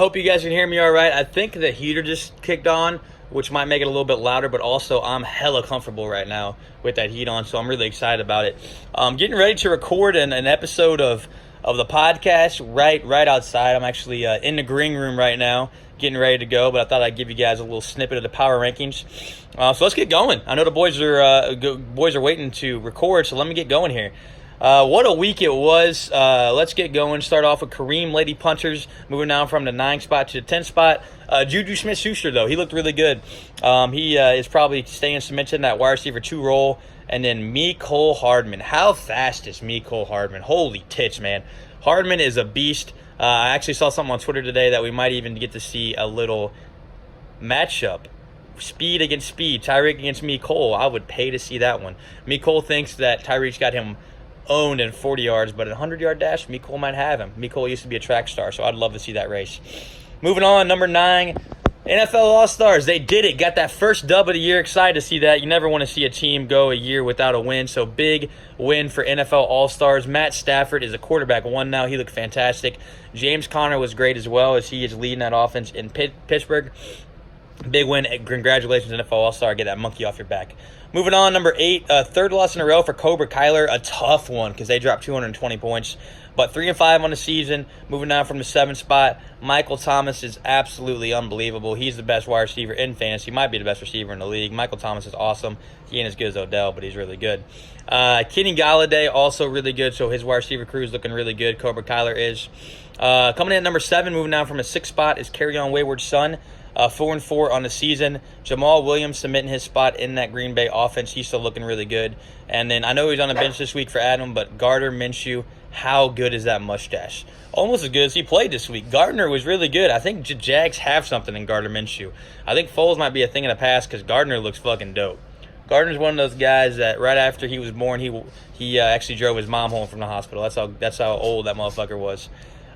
hope you guys can hear me all right. I think the heater just kicked on, which might make it a little bit louder, but also I'm hella comfortable right now with that heat on, so I'm really excited about it. Getting ready to record an episode of the podcast right outside. I'm actually in the green room right now, getting ready to go, but I thought I'd give you guys a little snippet of the power rankings. So let's get going. I know the boys are waiting to record, so let me get going here. What a week it was. Let's get going. Start off with Kareem, Lady Punters, moving down from the 9 spot to the 10 spot. Juju Smith-Schuster, though, he looked really good. He is probably staying cemented in that wide receiver 2 role. And then Mecole Hardman. How fast is Mecole Hardman? Holy tits, man. Hardman is a beast. I actually saw something on Twitter today that we might even get to see a little matchup. Speed against speed. Tyreek against Mecole. I would pay to see that one. Mecole thinks that Tyreek's got him owned in 40 yards, but a 100-yard dash, Mecole might have him. Mecole used to be a track star, so I'd love to see that race. Moving on, number 9, NFL All-Stars. They did it. Got that first dub of the year. Excited to see that. You never want to see a team go a year without a win, so big win for NFL All-Stars. Matt Stafford is a quarterback 1 now. He looked fantastic. James Conner was great as well, as he is leading that offense in Pittsburgh. Big win. Congratulations, NFL All-Star. Get that monkey off your back. Moving on, number 8, third loss in a row for Cobra Kyler. A tough one because they dropped 220 points. But 3-5 on the season. Moving down from the 7th spot. Michael Thomas is absolutely unbelievable. He's the best wide receiver in fantasy. He might be the best receiver in the league. Michael Thomas is awesome. He ain't as good as Odell, but he's really good. Kenny Galladay, also really good. So his wide receiver crew is looking really good. Cobra Kyler is. Coming in at number 7, moving down from a 6th spot, is Kerryon Wayward's son. 4-4 on the season. Jamal Williams submitting his spot in that Green Bay offense. He's still looking really good. And then I know he's on the bench this week for Adam, but Gardner Minshew, how good is that mustache? Almost as good as he played this week. Gardner was really good. I think Jags have something in Gardner Minshew. I think Foles might be a thing in the past because Gardner looks fucking dope. Gardner's one of those guys that right after he was born, he actually drove his mom home from the hospital. That's how old that motherfucker was.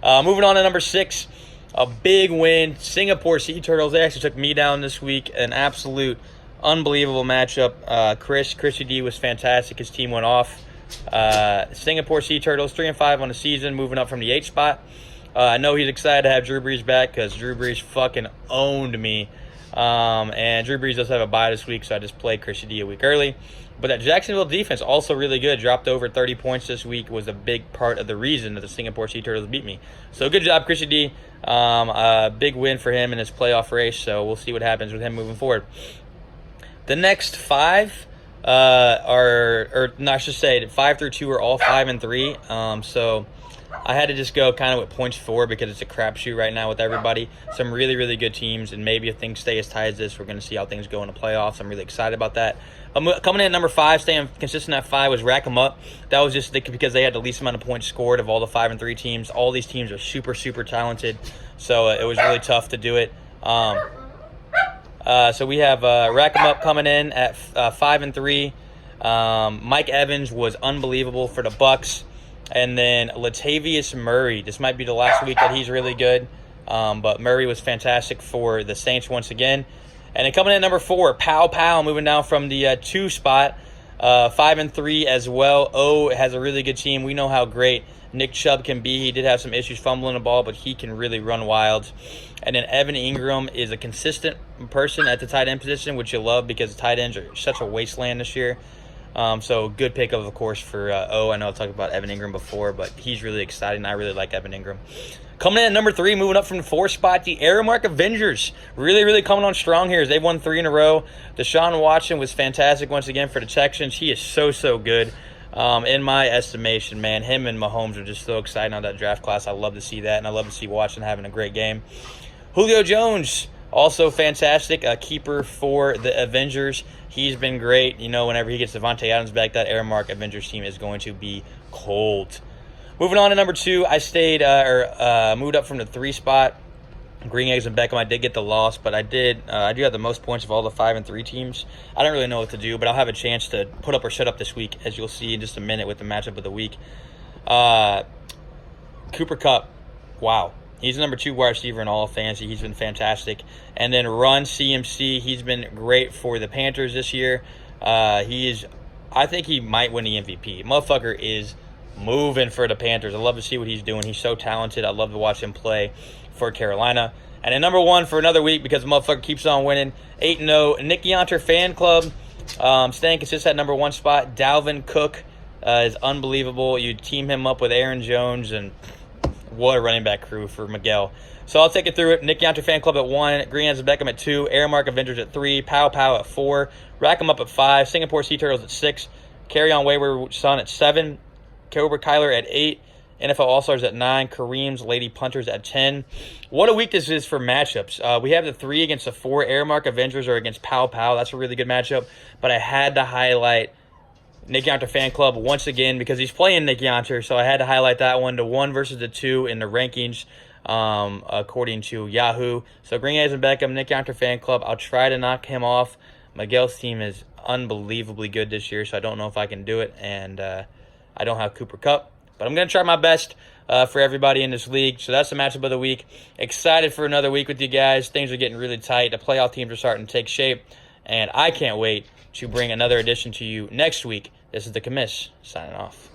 Moving on to number 6. A big win. Singapore Sea Turtles, they actually took me down this week. An absolute unbelievable matchup. Chrissy D was fantastic. His team went off. Singapore Sea Turtles, 3-5 on the season, moving up from the 8th spot. I know he's excited to have Drew Brees back because Drew Brees fucking owned me. And Drew Brees does have a bye this week, so I just played Chrissy D a week early. But that Jacksonville defense, also really good. Dropped over 30 points this week, was a big part of the reason that the Singapore Sea Turtles beat me. So good job, Chrissy D. A big win for him in his playoff race, so we'll see what happens with him moving forward. The next 5 I should say 5 through 2 are all 5-3. So I had to just go kind of with points for because it's a crapshoot right now with everybody. Some really, really good teams, and maybe if things stay as tight as this, we're going to see how things go in the playoffs. I'm really excited about that. Coming in at number 5, staying consistent at 5, was Rack 'em Up. That was just because they had the least amount of points scored of all the 5-3 teams. All these teams are super, super talented, so it was really tough to do it. So we have Rack 'em Up coming in at 5-3. Mike Evans was unbelievable for the Bucks. And then Latavius Murray. This might be the last week that he's really good. But Murray was fantastic for the Saints once again. And then coming in at number 4, Pow, moving down from the 2 spot. 5-3 as well. O has a really good team. We know how great Nick Chubb can be. He did have some issues fumbling the ball, but he can really run wild. And then Evan Ingram is a consistent person at the tight end position, which you love because tight ends are such a wasteland this year. So good pickup, of course, for O. I know I talked about Evan Ingram before, but he's really exciting. I really like Evan Ingram. Coming in at number 3, moving up from the 4th spot, the Aramark Avengers. Really, really coming on strong here as they've won 3 in a row. Deshaun Watson was fantastic once again for the Texans. He is so good. In my estimation, man, him and Mahomes are just so exciting on that draft class. I love to see that, and I love to see Watson having a great game. Julio Jones, also fantastic, a keeper for the Avengers. He's been great. You know, whenever he gets Devontae Adams back, that Aramark Avengers team is going to be cold. Moving on to number 2, I moved up from the 3 spot. Green Eggs and Beckham, I did get the loss, but I do have the most points of all the 5-3 teams. I don't really know what to do, but I'll have a chance to put up or shut up this week, as you'll see in just a minute with the matchup of the week. Cooper Kupp, wow. He's the number 2 wide receiver in all of fantasy. He's been fantastic. And then Run CMC, he's been great for the Panthers this year. I think he might win the MVP. Motherfucker is moving for the Panthers. I love to see what he's doing. He's so talented. I love to watch him play for Carolina. And at number 1 for another week, because the motherfucker keeps on winning, 8-0, Nick Yonter fan club, staying consistent at number 1 spot. Dalvin Cook is unbelievable. You team him up with Aaron Jones, and what a running back crew for Miguel. So I'll take it through it. Nick Yonter fan club at 1, Green Hands Beckham at 2, Airmark Avengers at 3, Pow Pow at 4, Rack 'em Up at 5, Singapore Sea Turtles at 6, Carry On Wayward Son at 7, Cobra Kyler at 8, NFL All-Stars at 9, Kareem's Lady Punters at 10. What a week this is for matchups. We have the 3 against the 4. Airmark Avengers are against Pow Pow. That's a really good matchup. But I had to highlight Nick Yonter fan club once again because he's playing Nick Yonter. So I had to highlight that one, the 1 versus the 2 in the rankings according to Yahoo. So Green Hands and Beckham, Nick Yonter fan club. I'll try to knock him off. Miguel's team is unbelievably good this year, so I don't know if I can do it. And I don't have Cooper Kupp. But I'm going to try my best for everybody in this league. So that's the matchup of the week. Excited for another week with you guys. Things are getting really tight. The playoff teams are starting to take shape. And I can't wait to bring another edition to you next week. This is the Commiss signing off.